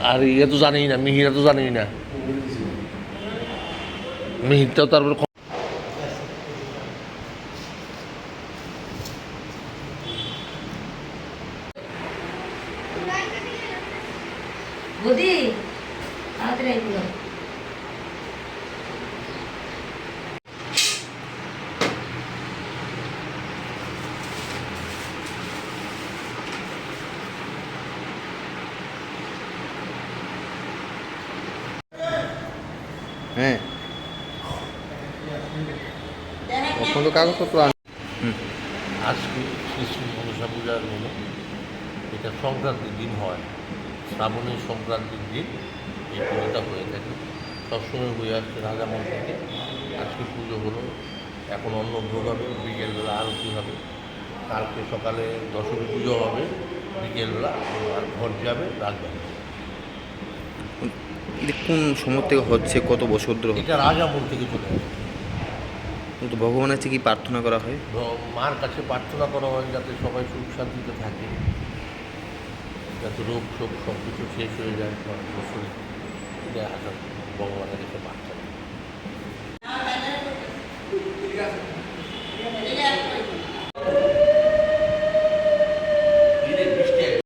আর ইয়ে তো জানি না, মিহিরা তো জানি না, মিহিরটাও তারপর বৌদি তাড়াতাড়ি এগুলো হ্যাঁ তখন তো কাগজপত্র আজকে শ্রী শ্রী মনসা পূজার হলো, এটা সংক্রান্তির দিন হয়, শ্রাবণের সংক্রান্তির দিন এই পুজোটা হয়ে থাকে, সবসময় হয়ে আসছে রাজামহল থেকে। আজকে পুজো হলো, এখন অন্নভোগ হবে, বিকেলবেলা আরতি হবে, কালকে সকালে দশমী পুজো হবে, বিকেলবেলা আর ঘর যাবে রাজবাড়ি। এটা কোন সময় থেকে হচ্ছে, কত বছর ধরে এটা রাজামহল থেকে চলে আসে। কিন্তু ভগবানের কাছে কি প্রার্থনা করা হয়? মার কাছে প্রার্থনা করা হয় যাতে সবাই সুখ শান্তিতে থাকে, যাতে রোগ শোক সব কিছু শেষ হয়ে যায়, মানুষের শরীর এটা আশা ভগবানের কাছে